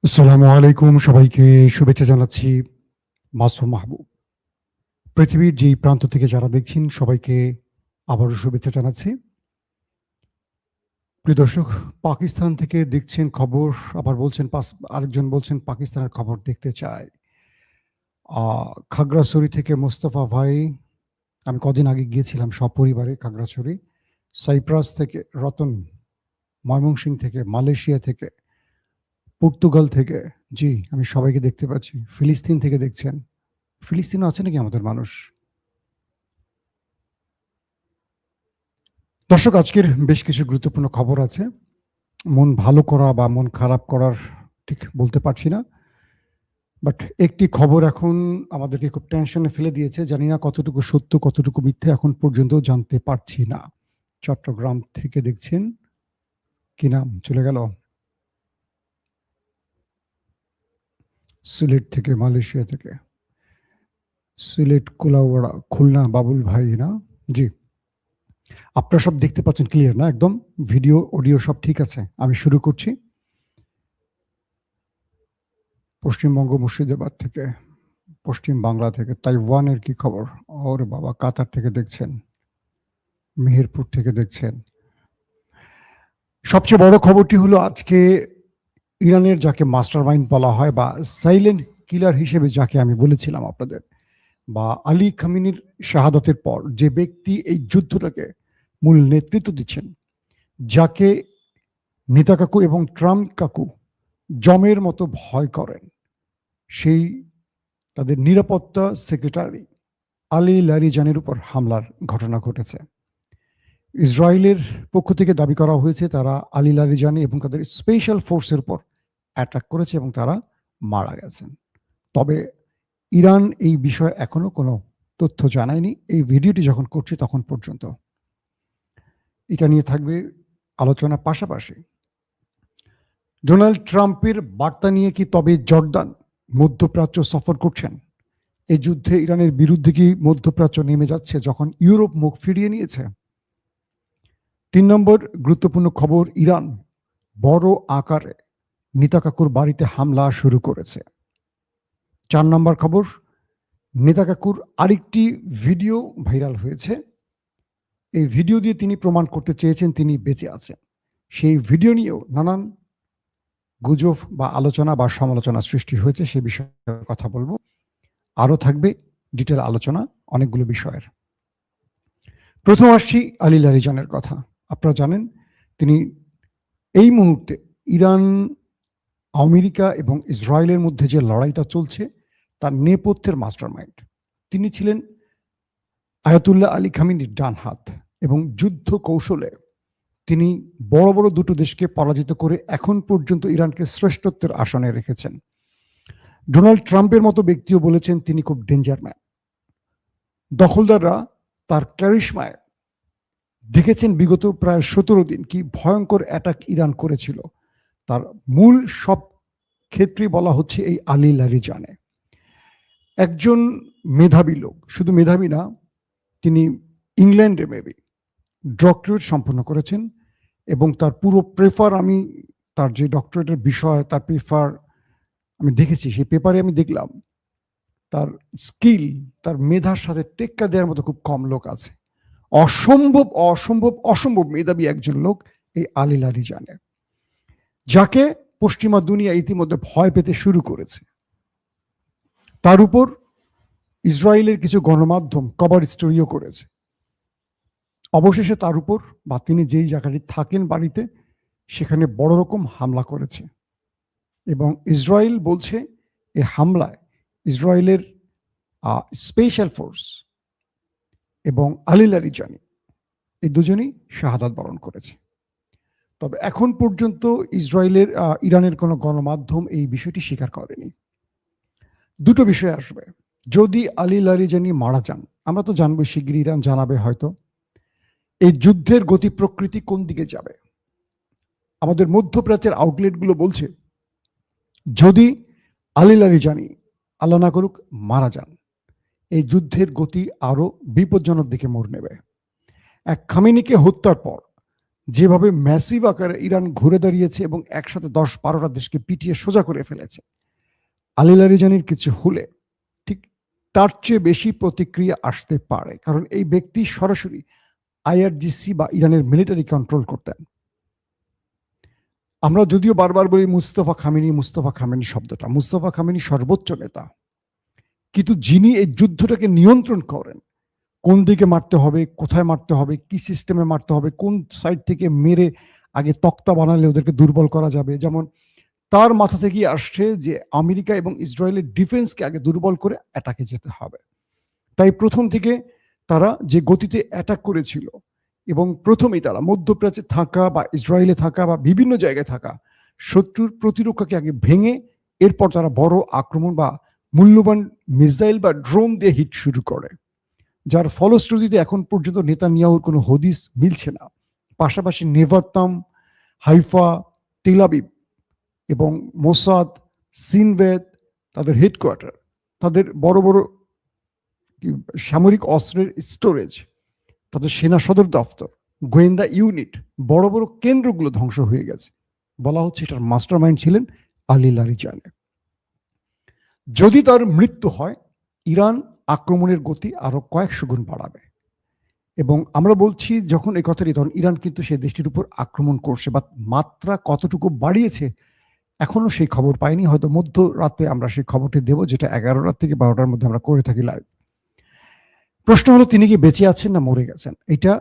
আসসালামু আলাইকুম, সবাইকে শুভেচ্ছা জানাচ্ছি। মাসুম মাহবুব। পৃথিবীর যেই প্রান্ত থেকে যারা দেখছেন সবাইকে আবারও শুভেচ্ছা জানাচ্ছি। প্রিয় দর্শক, পাকিস্তান থেকে দেখছেন খবর, আবার বলছেন আরেকজন বলছেন পাকিস্তানের খবর দেখতে চায়। আ খাগড়াছড়ি থেকে মোস্তফা ভাই, আমি কদিন আগে গিয়েছিলাম সপরিবারে খাগড়াছড়ি। সাইপ্রাস থেকে রতন, ময়মনসিংহ থেকে, মালয়েশিয়া থেকে, পর্তুগাল থেকে, জি, আমি সবাইকে দেখতে পাচ্ছি। ফিলিস্তিন থেকে দেখছেন। ফিলিস্তিনেও আছে নাকি আমাদের মানুষ? দর্শক, আজকের বেশ কিছু গুরুত্বপূর্ণ খবর আছে। মন ভালো করা বা মন খারাপ করার ঠিক বলতে পারছি না। বাট একটি খবর এখন আমাদেরকে খুব টেনশনে ফেলে দিয়েছে। জানি না কতটুকু সত্য, কতটুকু মিথ্যে এখন পর্যন্ত জানতে পারছি না। চট্টগ্রাম থেকে দেখছেন, কি নাম চলে গেল? সিলেট থেকে, মালয়েশিয়া থেকে। সিলেট, কুলাউড়া, খুলনা বাবুল ভাই না? জি। আপনারা সব দেখতে পাচ্ছেন ক্লিয়ার না একদম? ভিডিও, অডিও সব ঠিক আছে? আমি শুরু করছি। পশ্চিমবঙ্গ মুর্শিদাবাদ থেকে, পশ্চিম বাংলা থেকে। তাইওয়ানের কি খবর? ওরে বাবা! কাতার থেকে দেখছেন, মেহেরপুর থেকে দেখছেন। সবচেয়ে বড় খবরটি হলো আজকে ইরানের যাকে মাস্টারমাইন্ড বলা হয় বা সাইলেন্ট কিলার হিসেবে যাকে আমি বলেছিলাম আপনাদের, বা আলী খামেনির শাহাদাতের পর যে ব্যক্তি এই যুদ্ধটাকে মূল নেতৃত্ব দিচ্ছেন, যাকে নেতা কাকু এবং ট্রাম্প কাকু যমের মতো ভয় করেন, সেই তাদের নিরাপত্তা সেক্রেটারি আলী লারিজানের উপর হামলার ঘটনা ঘটেছে। ইসরায়েলের পক্ষ থেকে দাবি করা হয়েছে তারা আলী লারিজানি এবং তাদের স্পেশাল ফোর্সের উপর অ্যাটাক করেছে এবং তারা মারা গেছেন। তবে ইরান এই বিষয়ে এখনো কোনো তথ্য জানায়নি এই ভিডিওটি যখন করছি তখন পর্যন্ত। এটা নিয়ে থাকবে আলোচনা। পাশাপাশি ডোনাল্ড ট্রাম্পের বার্তা নিয়ে কি তবে জর্দান মধ্যপ্রাচ্য সফর করছেন? এই যুদ্ধে ইরানের বিরুদ্ধে কি মধ্যপ্রাচ্য নেমে যাচ্ছে যখন ইউরোপ মুখ ফিরিয়ে নিয়েছে? ৩ নম্বর গুরুত্বপূর্ণ খবর, ইরান বড় আকারে নেতা কাকুর বাড়িতে হামলা শুরু করেছে। ৪ নম্বর খবর, নেতা কাকুর আরেকটি ভিডিও ভাইরাল হয়েছে। এই ভিডিও দিয়ে তিনি প্রমাণ করতে চেয়েছেন তিনি বেঁচে আছেন। সেই ভিডিও নিয়েও নানান গুজব বা আলোচনা বা সমালোচনা সৃষ্টি হয়েছে, সে বিষয়ে কথা বলবো। আরও থাকবে ডিটেল আলোচনা অনেকগুলো বিষয়ের। প্রথম আসছি আলী লারিজানের কথা। আপনারা জানেন তিনি এই মুহূর্তে ইরান, আমেরিকা এবং ইসরায়েলের মধ্যে যে লড়াইটা চলছে তার নেপথ্যের মাস্টারমাইন্ড। তিনি ছিলেন আয়াতুল্লাহ আলী খামেনির ডান হাত এবং যুদ্ধ কৌশলে তিনি বড় বড় দুটো দেশকে পরাজিত করে এখন পর্যন্ত ইরানকে শ্রেষ্ঠত্বের আসনে রেখেছেন। ডোনাল্ড ট্রাম্পের মতো ব্যক্তিও বলেছেন তিনি খুব ডেঞ্জার ম্যান। দখলদাররা তার ক্যারিশমায় দেখেছেন বিগত প্রায় 17 দিন কি ভয়ঙ্কর অ্যাটাক ইরান করেছিল। তার মূল সব ক্ষেত্রে বলা হচ্ছে এই আলী লারিজানে। একজন মেধাবী লোক, শুধু মেধাবী না, তিনি ইংল্যান্ডে মেবি ডক্টরেট সম্পন্ন করেছেন এবং তার পুরো পেপার, আমি তার যে ডক্টরেটের বিষয় তার পেপার আমি দেখেছি, সেই পেপারে আমি দেখলাম তার স্কিল, তার মেধার সাথে টেক্কা দেওয়ার মতো খুব কম লোক আছে। অসম্ভব অসম্ভব অসম্ভব মেধাবী একজন লোক এই আলী লারিজানে, যাকে পশ্চিমা দুনিয়া ইতিমধ্যে ভয় পেতে শুরু করেছে। তার উপর ইসরায়েলের কিছু গণমাধ্যম কভার স্টোরিও করেছে। অবশেষে তার উপর বা তিনি যেই জায়গাটি থাকেন বাড়িতে সেখানে বড় রকম হামলা করেছে এবং ইসরায়েল বলছে এই হামলায় ইসরায়েলের স্পেশাল ফোর্স এবং আলী লারিজানি এই দুজনেই শাহাদাত বরণ করেছে। তবে এখন পর্যন্ত ইসরায়েলের ইরানের কোনো গণমাধ্যম এই বিষয়টি স্বীকার করেনি। দুটো বিষয় আসবে। যদি আলী লারিজানি মারা যান, আমরা তো জানবো শিগগিরই, ইরান জানাবে হয়তো এই যুদ্ধের গতি প্রকৃতি কোন দিকে যাবে। আমাদের মধ্যপ্রাচ্যের আউটলেটগুলো বলছে যদি আলী লারিজানি, আল্লাহ না করুক, মারা যান, এই যুদ্ধের গতি আরো বিপজ্জনক দিকে মোড় নেবে। এক খামেনিকে হত্যার পর যেভাবে ম্যাসিভ আকারে ইরান ঘুরে দাঁড়িয়েছে এবং একসাথে 10-12টা দেশকে পিটিয়ে সোজা করে ফেলেছে, আলী লারিজানির কিছু হলে ঠিক তার চেয়ে বেশি প্রতিক্রিয়া আসতে পারে, কারণ এই ব্যক্তি সরাসরি আইআরজিসি বা ইরানের মিলিটারি কন্ট্রোল করতেন। আমরা যদিও বারবার বলি মুস্তফা খামেনি শব্দটা, মুস্তফা খামেনি সর্বোচ্চ নেতা, কিন্তু যিনি এই যুদ্ধটাকে নিয়ন্ত্রণ করেন, কোন দিকে মারতে হবে, কোথায় মারতে হবে, কি সিস্টেমে মারতে হবে, কোন সাইড থেকে মেরে আগে তক্তা বানালে ওদেরকে দুর্বল করা যাবে, যেমন তার মাথা থেকেই আসছে যে আমেরিকা এবং ইসরায়েলের ডিফেন্সকে আগে দুর্বল করে অ্যাটাকে যেতে হবে। তাই প্রথম থেকে তারা যে গতিতে অ্যাটাক করেছিল এবং প্রথমেই তারা মধ্যপ্রাচ্যে থাকা বা ইসরায়েলে থাকা বা বিভিন্ন জায়গায় থাকা শত্রুর প্রতিরক্ষাকে আগে ভেঙে এরপর তারা বড় আক্রমণ বা মূল্যবান মিসাইল বা ড্রোন দিয়ে হিট শুরু করে, যার ফলশ্রুতিতে এখন পর্যন্ত নেতানিয়াহুর কোনো হদিস মিলছে না। পাশাপাশি নেভাত্তাম, হাইফা, তেল আবিব এবং মোসাদ, সিনভেদ, তাদের হেডকোয়ার্টার, তাদের বড় বড় সামরিক অস্ত্রের স্টোরেজ, তাদের সেনা সদর দফতর, গোয়েন্দা ইউনিট, বড় বড় কেন্দ্রগুলো ধ্বংস হয়ে গেছে। বলা হচ্ছে এটার মাস্টারমাইন্ড ছিলেন আলী লারিজানি। যদি তার মৃত্যু হয়, ইরান আক্রমণের গতি আরো কয়েকশো গুণ বাড়াবে। এবং আমরা বলছি যখন এই কথাটি, তখন ইরান কিন্তু সেই দেশটির উপর আক্রমণ করছে, বা মাত্রা কতটুকু বাড়িয়েছে এখনো সেই খবর পাইনি। হয়তো মধ্যরাতে আমরা সেই খবরটি দেব, যেটা 11টা থেকে 12টার মধ্যে আমরা করে থাকি লাইভ। প্রশ্ন হলো, তিনি কি বেঁচে আছেন না মরে গেছেন? এটা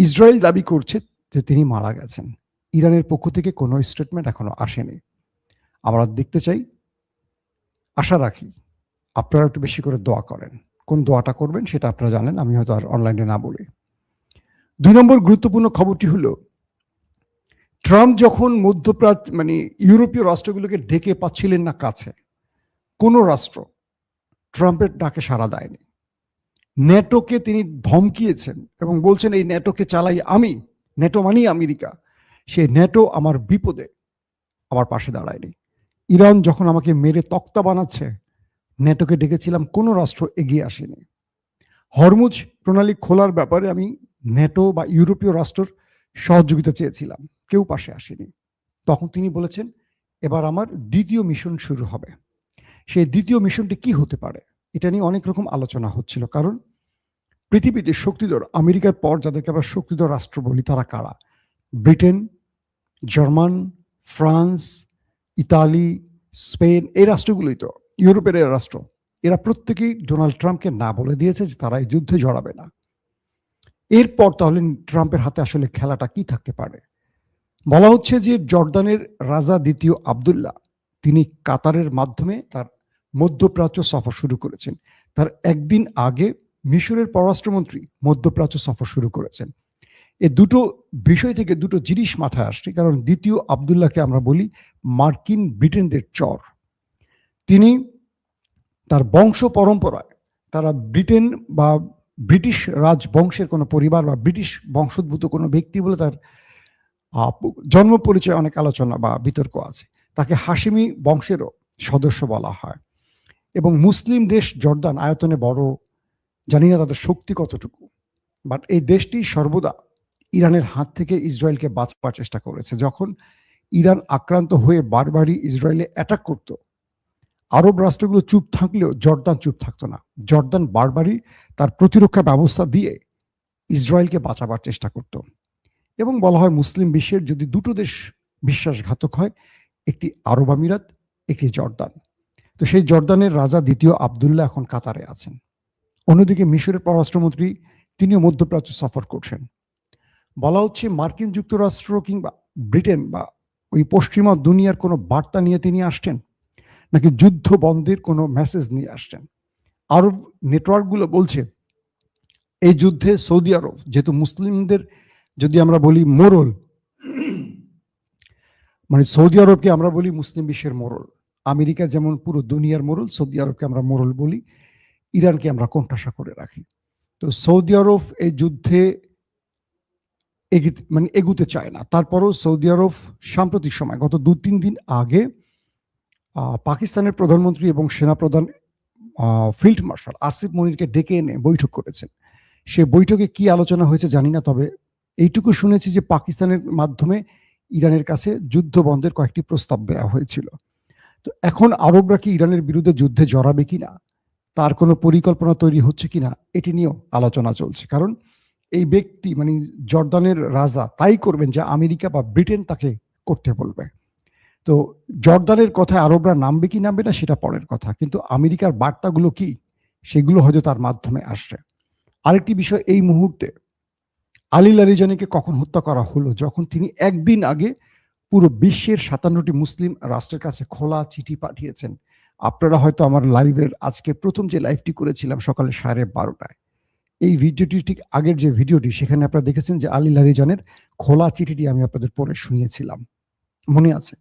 ইসরায়েল দাবি করছে যে তিনি মারা গেছেন। ইরানের পক্ষ থেকে কোনো স্টেটমেন্ট এখনো আসেনি। আমরা দেখতে চাই, আশা রাখি আপনারা একটু বেশি করে দোয়া করেন। কোন দোয়াটা করবেন সেটা আপনারা জানেন, আমি হয়তো আর অনলাইনে না বলি। 2 নম্বর গুরুত্বপূর্ণ খবরটি হলো, ট্রাম্প যখন মধ্যপ্রাচ্য ইউরোপীয় রাষ্ট্রগুলোকে ডেকে পাচ্ছিলেন না কাছে, কোনো রাষ্ট্র ট্রাম্পের ডাকে সাড়া দেয়নি। ন্যাটোকে তিনি ধমকিয়েছেন এবং বলছেন এই ন্যাটোকে চালাই আমি, ন্যাটো মানেই আমেরিকা। সেই ন্যাটো আমার বিপদে আমার পাশে দাঁড়ায়নি। ইরান যখন আমাকে মেরে তক্তা বানাচ্ছে, ন্যাটোকে ডেকেছিলাম, কোনো রাষ্ট্র এগিয়ে আসেনি। হরমুজ প্রণালী খোলার ব্যাপারে আমি ন্যাটো বা ইউরোপীয় রাষ্ট্রের সহযোগিতা চেয়েছিলাম, কেউ পাশে আসেনি। তখন তিনি বলেছেন এবার আমার দ্বিতীয় মিশন শুরু হবে। সেই দ্বিতীয় মিশনটি কি হতে পারে, এটা নিয়ে অনেক রকম আলোচনা হচ্ছিল। কারণ পৃথিবীতে শক্তিধর, আমেরিকার পর যাদেরকে আমরা শক্তিধর রাষ্ট্র বলি, তারা কারা? Britain, German, France, Italy, Spain, এই রাষ্ট্রগুলোই তো ইউরোপের রাষ্ট্র। এরা প্রত্যেকেই ডোনাল্ড ট্রাম্পকে না বলে দিয়েছে যে তারা এই যুদ্ধে জড়াবে না। এরপর তাহলে ট্রাম্পের হাতে আসলে খেলাটা কি থাকতে পারে? বলা হচ্ছে যে জর্দানের রাজা দ্বিতীয় আবদুল্লাহ, তিনি কাতারের মাধ্যমে তার মধ্যপ্রাচ্য সফর শুরু করেছেন। তার একদিন আগে মিশরের পররাষ্ট্রমন্ত্রী মধ্যপ্রাচ্য সফর শুরু করেছেন। এই দুটো বিষয় থেকে দুটো জিনিস মাথায় আসছে। কারণ দ্বিতীয় আবদুল্লাহকে আমরা বলি মার্কিন ব্রিটেনদের চর। তিনি তার বংশ পরম্পরায়, তারা ব্রিটেন বা ব্রিটিশ রাজবংশের কোনো পরিবার বা ব্রিটিশ বংশোদ্ভূত কোনো ব্যক্তি বলে তার জন্ম পরিচয় অনেক আলোচনা বা বিতর্ক আছে। তাকে হাশিমি বংশেরও সদস্য বলা হয়। এবং মুসলিম দেশ জর্দান আয়তনে বড়, জানি না তাদের শক্তি কতটুকু, বাট এই দেশটি সর্বদা ইরানের হাত থেকে ইসরায়েলকে বাঁচাবার চেষ্টা করেছে। যখন ইরান আক্রান্ত হয়ে বারবারই ইসরায়েলে অ্যাটাক করত, আরব রাষ্ট্রগুলো চুপ থাকলেও জর্দান চুপ থাকতো না। জর্দান বারবারই তার প্রতিরক্ষা ব্যবস্থা দিয়ে ইসরায়েলকে বাঁচাবার চেষ্টা করত। এবং বলা হয় মুসলিম বিশ্বের যদি দুটো দেশ বিশ্বাসঘাতক হয়, একটি আরব আমিরাত, একটি জর্দান। তো সেই জর্দানের রাজা দ্বিতীয় আবদুল্লাহ এখন কাতারে আছেন। অন্যদিকে মিশরের পররাষ্ট্রমন্ত্রী, তিনিও মধ্যপ্রাচ্য সফর করছেন। বলা হচ্ছে মার্কিন যুক্তরাষ্ট্র কিংবা ব্রিটেন বা ওই পশ্চিমা দুনিয়ার কোনো বার্তা নিয়ে তিনি আসছেন, নাকি যুদ্ধ বন্ধের কোনো মেসেজ নিয়ে আসছেন। আরব নেটওয়ার্কগুলো বলছে এই যুদ্ধে সৌদি আরব, যেহেতু মুসলিমদের যদি আমরা বলি মোরল, সৌদি আরবকে আমরা বলি মুসলিম বিশ্বের মোরল। আমেরিকা যেমন পুরো দুনিয়ার মোরল, সৌদি আরবকে আমরা মোরল বলি, ইরানকে আমরা কোণঠাসা করে রাখি। তো সৌদি আরব এই যুদ্ধে এগুতে চায় না। তারপরও সৌদি আরব সাম্প্রতিক সময় গত 2-3 দিন আগে পাকিস্তানের প্রধানমন্ত্রী এবং সেনাপ্রধান ফিল্ড মার্শাল আসিফ মনিরকে ডেকে এনে বৈঠক করেছেন। সে বৈঠকে কি আলোচনা হয়েছে জানি না, তবে এইটুকু শুনেছি যে পাকিস্তানের মাধ্যমে ইরানের কাছে যুদ্ধ বন্ধের কয়েকটি প্রস্তাব দেওয়া হয়েছিল। তো এখন আরবরা কি ইরানের বিরুদ্ধে যুদ্ধে জড়াবে কিনা, তার কোনো পরিকল্পনা তৈরি হচ্ছে কিনা, এটি নিয়েও আলোচনা চলছে। কারণ এই ব্যক্তি মানে জর্দানের রাজা তাই করবেন যা আমেরিকা বা ব্রিটেন তাকে করতে বলবে। তো জর্দানের কথায় আরবরা নামবে কি নামবে না সেটা পরের কথা, কিন্তু আমেরিকার বার্তাগুলো কি সেগুলো হয়তো তার মাধ্যমে আসছে। আরেকটি বিষয়, এই মুহূর্তে আলী লারিজানিকে কখন হত্যা করা হলো? যখন তিনি একদিন আগে পুরো বিশ্বের 57টি মুসলিম রাষ্ট্রের কাছে খোলা চিঠি পাঠিয়েছেন। আপনারা হয়তো আমার লাইভের আজকে প্রথম যে লাইভটি করেছিলাম সকালে 12:30টায়, এই ভিডিওটি ঠিক আগের যে ভিডিওটি সেখানে আপনারা দেখেছেন যে আলী লারিজানের খোলা চিঠিটি আমি আপনাদের পড়ে শুনিয়েছিলাম, মনে আছে?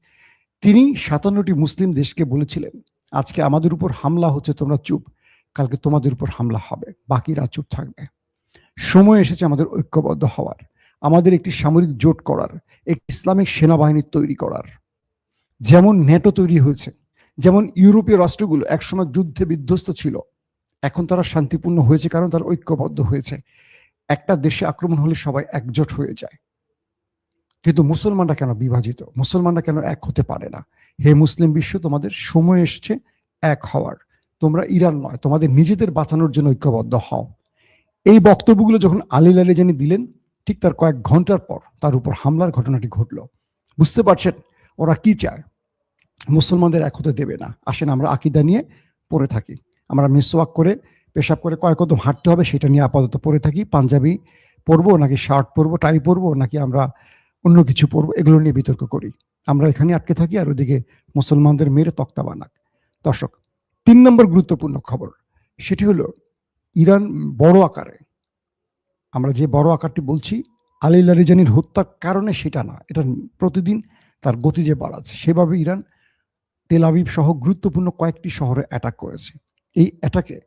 তিনি 57টি মুসলিম দেশকে বলেছিলেন, আজকে আমাদের উপর হামলা হচ্ছে, তোমরা চুপ, কালকে তোমাদের উপর হামলা হবে, বাকিরা চুপ থাকবে। সময় এসেছে আমাদের ঐক্যবদ্ধ হওয়ার, আমাদের একটি সামরিক জোট করার, একটি ইসলামিক সেনাবাহিনী তৈরি করার। যেমন ন্যাটো তৈরি হয়েছে, যেমন ইউরোপীয় রাষ্ট্রগুলো একসময় যুদ্ধে বিধ্বস্ত ছিল, এখন তারা শান্তিপূর্ণ হয়েছে কারণ তারা ঐক্যবদ্ধ হয়েছে। একটা দেশে আক্রমণ হলে সবাই একজোট হয়ে যায়, কিন্তু মুসলমানরা কেন বিভাজিত? মুসলমানরা কেন এক হতে পারে না? হে মুসলিম বিশ্ব, তোমাদের সময় এসছে এক হওয়ার। তোমরা ইরান নয়, তোমাদের নিজেদের বাঁচানোর জন্য ঐক্যবদ্ধ হও। এই বক্তব্যগুলো যখন আলী লারিজানি দিলেন, ঠিক তার কয়েক ঘন্টার পর তার উপর হামলার ঘটনাটি ঘটল। বুঝতে পারছেন ওরা কি চায়? মুসলমানদের এক হতে দেবে না। আসেন আমরা আকীদা নিয়ে পড়ে থাকি, আমরা মিসওয়াক করে পেশাব করে কয় কদম হাঁটতে হবে সেটা নিয়ে আপাতত পড়ে থাকি। পাঞ্জাবি পরবো নাকি শার্ট পরবো, টাই পরবো নাকি আমরা অন্য কিছু পরবো, এগুলো নিয়ে বিতর্ক করি। আমরা এখানে আটকে থাকি আর ওদিকে মুসলমানদের মেরে তক্তা বানাক। দর্শক, 3 নম্বর গুরুত্বপূর্ণ খবর, সেটি হলো ইরান বড় আকারে, আমরা যে বড় আকারটি বলছি আলী লারিজানির হত্যার কারণে সেটা না, এটা প্রতিদিন তার গতি যে বাড়াচ্ছে, সেভাবে ইরান তেল আবিব সহ গুরুত্বপূর্ণ কয়েকটি শহরে অ্যাটাক করেছে। এই অ্যাটাকে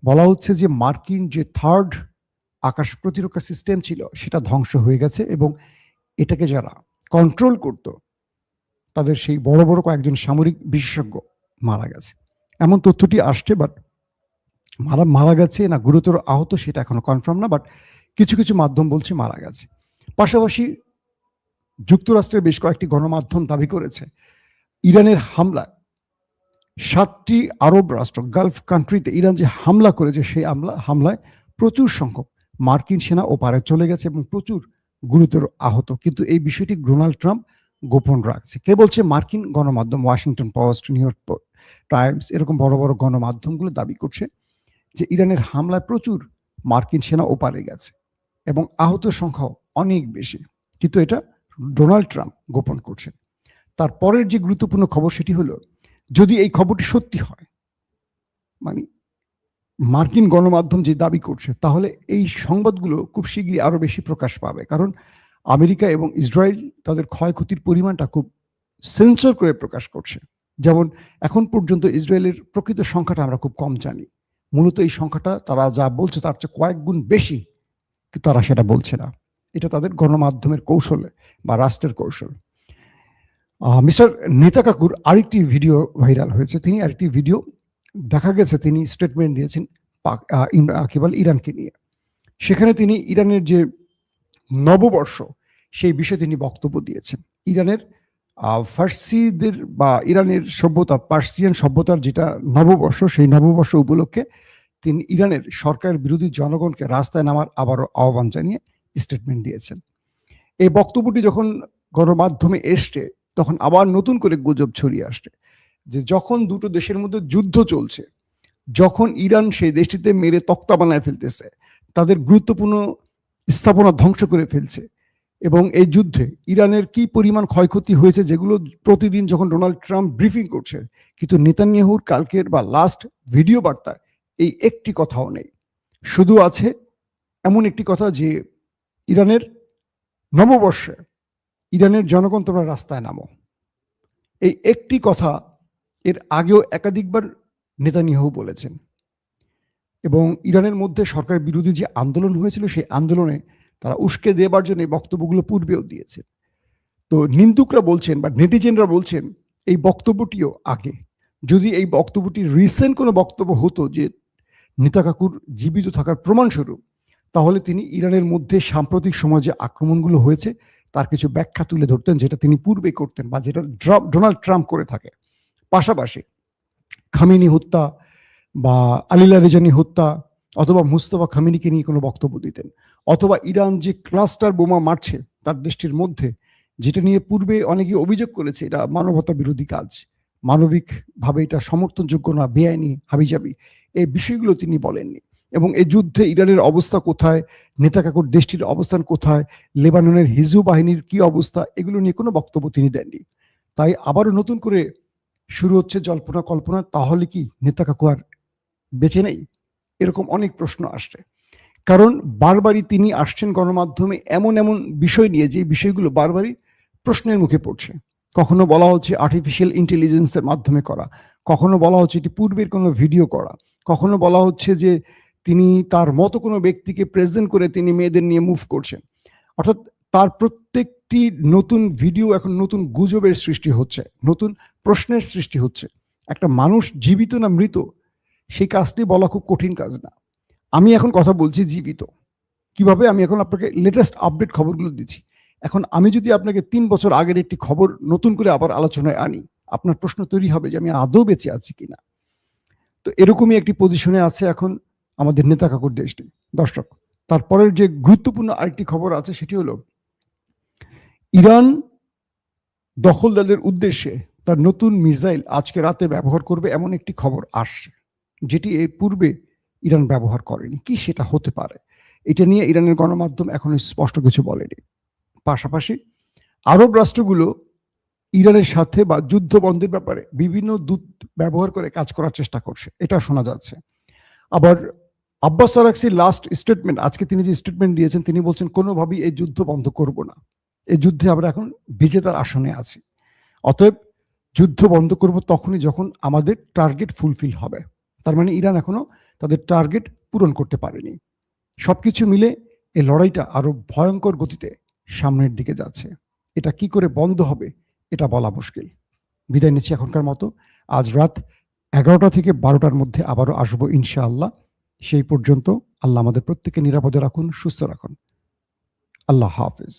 বলা হচ্ছে যে মার্কিন যে থার্ড আকাশ প্রতিরক্ষা সিস্টেম ছিল সেটা ধ্বংস হয়ে গেছে, এবং এটাকে যারা কন্ট্রোল করত তাদের সেই বড় বড় কয়েকজন সামরিক বিশেষজ্ঞ মারা গেছে, এমন তথ্যটি আসছে। বাট মারা গেছে না গুরুতর আহত সেটা এখনো কনফার্ম না, বাট কিছু কিছু মাধ্যম বলছে মারা গেছে। পাশাপাশি যুক্তরাষ্ট্রের বেশ কয়েকটি গণমাধ্যম দাবি করেছে ইরানের হামলা 7টি আরব রাষ্ট্র গালফ কান্ট্রিতে ইরান যে হামলা করেছে সেই হামলায় প্রচুর সংখ্যক মার্কিন সেনা ওপারে চলে গেছে এবং প্রচুর গুরুতর আহত। কিন্তু এই বিষয়টি ডোনাল্ড ট্রাম্প গোপন রাখছে। কে বলছে? মার্কিন গণমাধ্যম Washington post, new York Times, এরকম বড় বড় গণমাধ্যমগুলো দাবি করছে যে ইরানের হামলায় প্রচুর মার্কিন সেনা ওপারে গেছে এবং আহতের সংখ্যাও অনেক বেশি, কিন্তু এটা ডোনাল্ড ট্রাম্প গোপন করছে। তারপরের যে গুরুত্বপূর্ণ খবর সেটি হলো, যদি এই খবরটি সত্যি হয়, মানে মার্কিন গণমাধ্যম যে দাবি করছে, তাহলে এই সংবাদগুলো খুব শীঘ্রই আরো বেশি প্রকাশ পাবে। কারণ আমেরিকা এবং ইসরায়েল তাদের ক্ষয়ক্ষতির পরিমাণটা খুব সেন্সর করে প্রকাশ করছে। যেমন এখন পর্যন্ত ইসরায়েলের প্রকৃত সংখ্যাটা আমরা খুব কম জানি, মূলত এই সংখ্যাটা তারা যা বলছে তার চেয়ে কয়েক গুণ বেশি, কিন্তু তারা সেটা বলছে না। এটা তাদের গণমাধ্যমের কৌশল বা রাষ্ট্রের কৌশল। মিস্টার নেতাকাকুর আরেকটি ভিডিও ভাইরাল হয়েছে, তিনি আরেকটি ভিডিও দেখা গেছে তিনি স্টেটমেন্ট দিয়েছেন কি বলে ইরানকে নিয়ে। সেখানে তিনি ইরানের যে নববর্ষ সেই বিষয়ে তিনি বক্তব্য দিয়েছেন। ইরানের ফার্সিদের বা ইরানের সভ্যতা, পার্সিয়ান সভ্যতার যেটা নববর্ষ, সেই নববর্ষ উপলক্ষে তিনি ইরানের সরকারের বিরোধী জনগণকে রাস্তায় নামার আবারও আহ্বান জানিয়ে স্টেটমেন্ট দিয়েছেন। এই বক্তব্যটি যখন গণমাধ্যমে এসছে তখন আবার নতুন করে গুজব ছড়িয়ে আসছে যে যখন দুটো দেশের মধ্যে যুদ্ধ চলছে, যখন ইরান সেই দেশটিতে মেরে তক্তা বানায় ফেলতেছে, তাদের গুরুত্বপূর্ণ স্থাপনা ধ্বংস করে ফেলছে, এবং এই যুদ্ধে ইরানের কি পরিমাণ ক্ষয়ক্ষতি হয়েছে যেগুলো প্রতিদিন যখন ডোনাল্ড ট্রাম্প ব্রিফিং করছে, কিন্তু নেতানিয়াহুর কালকের বা লাস্ট ভিডিও বার্তায় এই একটি কথাও নেই। শুধু আছে এমন একটি কথা যে ইরানের নববর্ষে ইরানের জনগণ তোমরা রাস্তায় নামো। এই একটি কথা এর আগেও একাধিকবার নেতানিয়াহু বলেছেন, এবং ইরানের মধ্যে সরকার বিরোধী যে আন্দোলন হয়েছিল সেই আন্দোলনে তারা উস্কে দেবার জন্য এই বক্তব্যগুলো পূর্বেও দিয়েছে। তো নিন্দুকরা বলছেন বা নেটিজেনরা বলছেন এই বক্তব্যটিও আগে, যদি এই বক্তব্যটি রিসেন্ট কোনো বক্তব্য হতো যে নেতা কাকুর জীবিত থাকার প্রমাণস্বরূপ, তাহলে তিনি ইরানের মধ্যে সাম্প্রতিক সময় যে আক্রমণগুলো হয়েছে তার কিছু ব্যাখ্যা তুলে ধরতেন, যেটা তিনি পূর্বে করতেন বা যেটা ডোনাল্ড ট্রাম্প করে থাকে। পাশাপাশি খামেনি হত্যা বা আলিলা রেজানি হত্যা অথবা মুস্তফা খামেনিকে নিয়ে কোনো বক্তব্য দিতেন, অথবা ইরান যে ক্লাস্টার বোমা মারছে তার দেশটির মধ্যে, যেটা নিয়ে পূর্বে অনেকে অভিযোগ করেছে এটা মানবতা বিরোধী কাজ, মানবিকভাবে এটা সমর্থনযোগ্য না, বেআইনি, হাবিজাবি, এই বিষয়গুলো তিনি বলেননি। এবং এই যুদ্ধে ইরানের অবস্থা কোথায়, নেতাকাকুর দেশটির অবস্থান কোথায়, লেবাননের হিজবুত বাহিনীর কি অবস্থা, এগুলো নিয়ে কোনো বক্তব্য তিনি দেননি। তাই আবারও নতুন করে শুরু হচ্ছে জল্পনা কল্পনা, তাহলে কি নেতাকাকু আর বেঁচে নেই? এরকম অনেক প্রশ্ন আসছে, কারণ বারবারই তিনি আসছেন গণমাধ্যমে এমন এমন বিষয় নিয়ে যে বিষয়গুলো বারবারই প্রশ্নের মুখে পড়ছে। কখনো বলা হচ্ছে আর্টিফিশিয়াল ইন্টেলিজেন্সের মাধ্যমে করা, কখনো বলা হচ্ছে এটি পূর্বের কোনো ভিডিও করা, কখনো বলা হচ্ছে যে তিনি তার মতো কোনো ব্যক্তিকে প্রেজেন্ট করে তিনি মেয়েদের নিয়ে মুভ করছেন। অর্থাৎ তার প্রত্যেকটি নতুন ভিডিও এখন নতুন গুজবের সৃষ্টি হচ্ছে, নতুন প্রশ্নের সৃষ্টি হচ্ছে। একটা মানুষ জীবিত না মৃত সেই কাজটি বলা খুব কঠিন কাজ না। আমি এখন কথা বলছি জীবিত, কিভাবে? আমি এখন আপনাকে লেটেস্ট আপডেট খবরগুলো দিচ্ছি। এখন আমি যদি আপনাকে 3 বছর আগের একটি খবর নতুন করে আবার আলোচনায় আনি, আপনার প্রশ্ন তৈরি হবে যে আমি আদৌ বেঁচে আছি কিনা। তো এরকমই একটি পজিশনে আছে এখন আমাদের নেতা কাকুর দেশটি। দর্শক, তারপরের যে গুরুত্বপূর্ণ আরেকটি খবর আছে সেটি হলো ইরান দখলদারদের উদ্দেশ্যে তার নতুন মিসাইল আজকে রাতে ব্যবহার করবে, এমন একটি খবর আসছে, যেটি এর পূর্বে ইরান ব্যবহার করেনি। কি সেটা হতে পারে? এটা নিয়ে ইরানের গণমাধ্যম এখনো স্পষ্ট কিছু বলেনি। পাশাপাশি আরব রাষ্ট্রগুলো ইরানের সাথে বা যুদ্ধ বন্ধের ব্যাপারে বিভিন্ন দূত ব্যবহার করে কাজ করার চেষ্টা করছে, এটা শোনা যাচ্ছে। আবার আব্বাস আরাকসির লাস্ট স্টেটমেন্ট, আজকে তিনি যে স্টেটমেন্ট দিয়েছেন, তিনি বলছেন কোনোভাবেই এই যুদ্ধ বন্ধ করব না, এই যুদ্ধে আমরা এখন বিজেতার আসনে আছি, অতএব যুদ্ধ বন্ধ করব তখনই যখন আমাদের টার্গেট ফুলফিল হবে। তার মানে ইরান এখনো তাদের টার্গেট পূরণ করতে পারেনি। সবকিছু মিলে এই লড়াইটা আরো ভয়ঙ্কর গতিতে সামনের দিকে যাচ্ছে। এটা কি করে বন্ধ হবে এটা বলা মুশকিল। বিদায় নিচ্ছি এখনকার মতো। আজ রাত 11টা থেকে 12টার মধ্যে আবারও আসবো ইনশাআল্লাহ। সেই পর্যন্ত আল্লাহ আমাদের প্রত্যেককে নিরাপদে রাখুন, সুস্থ রাখুন। আল্লাহ হাফেজ।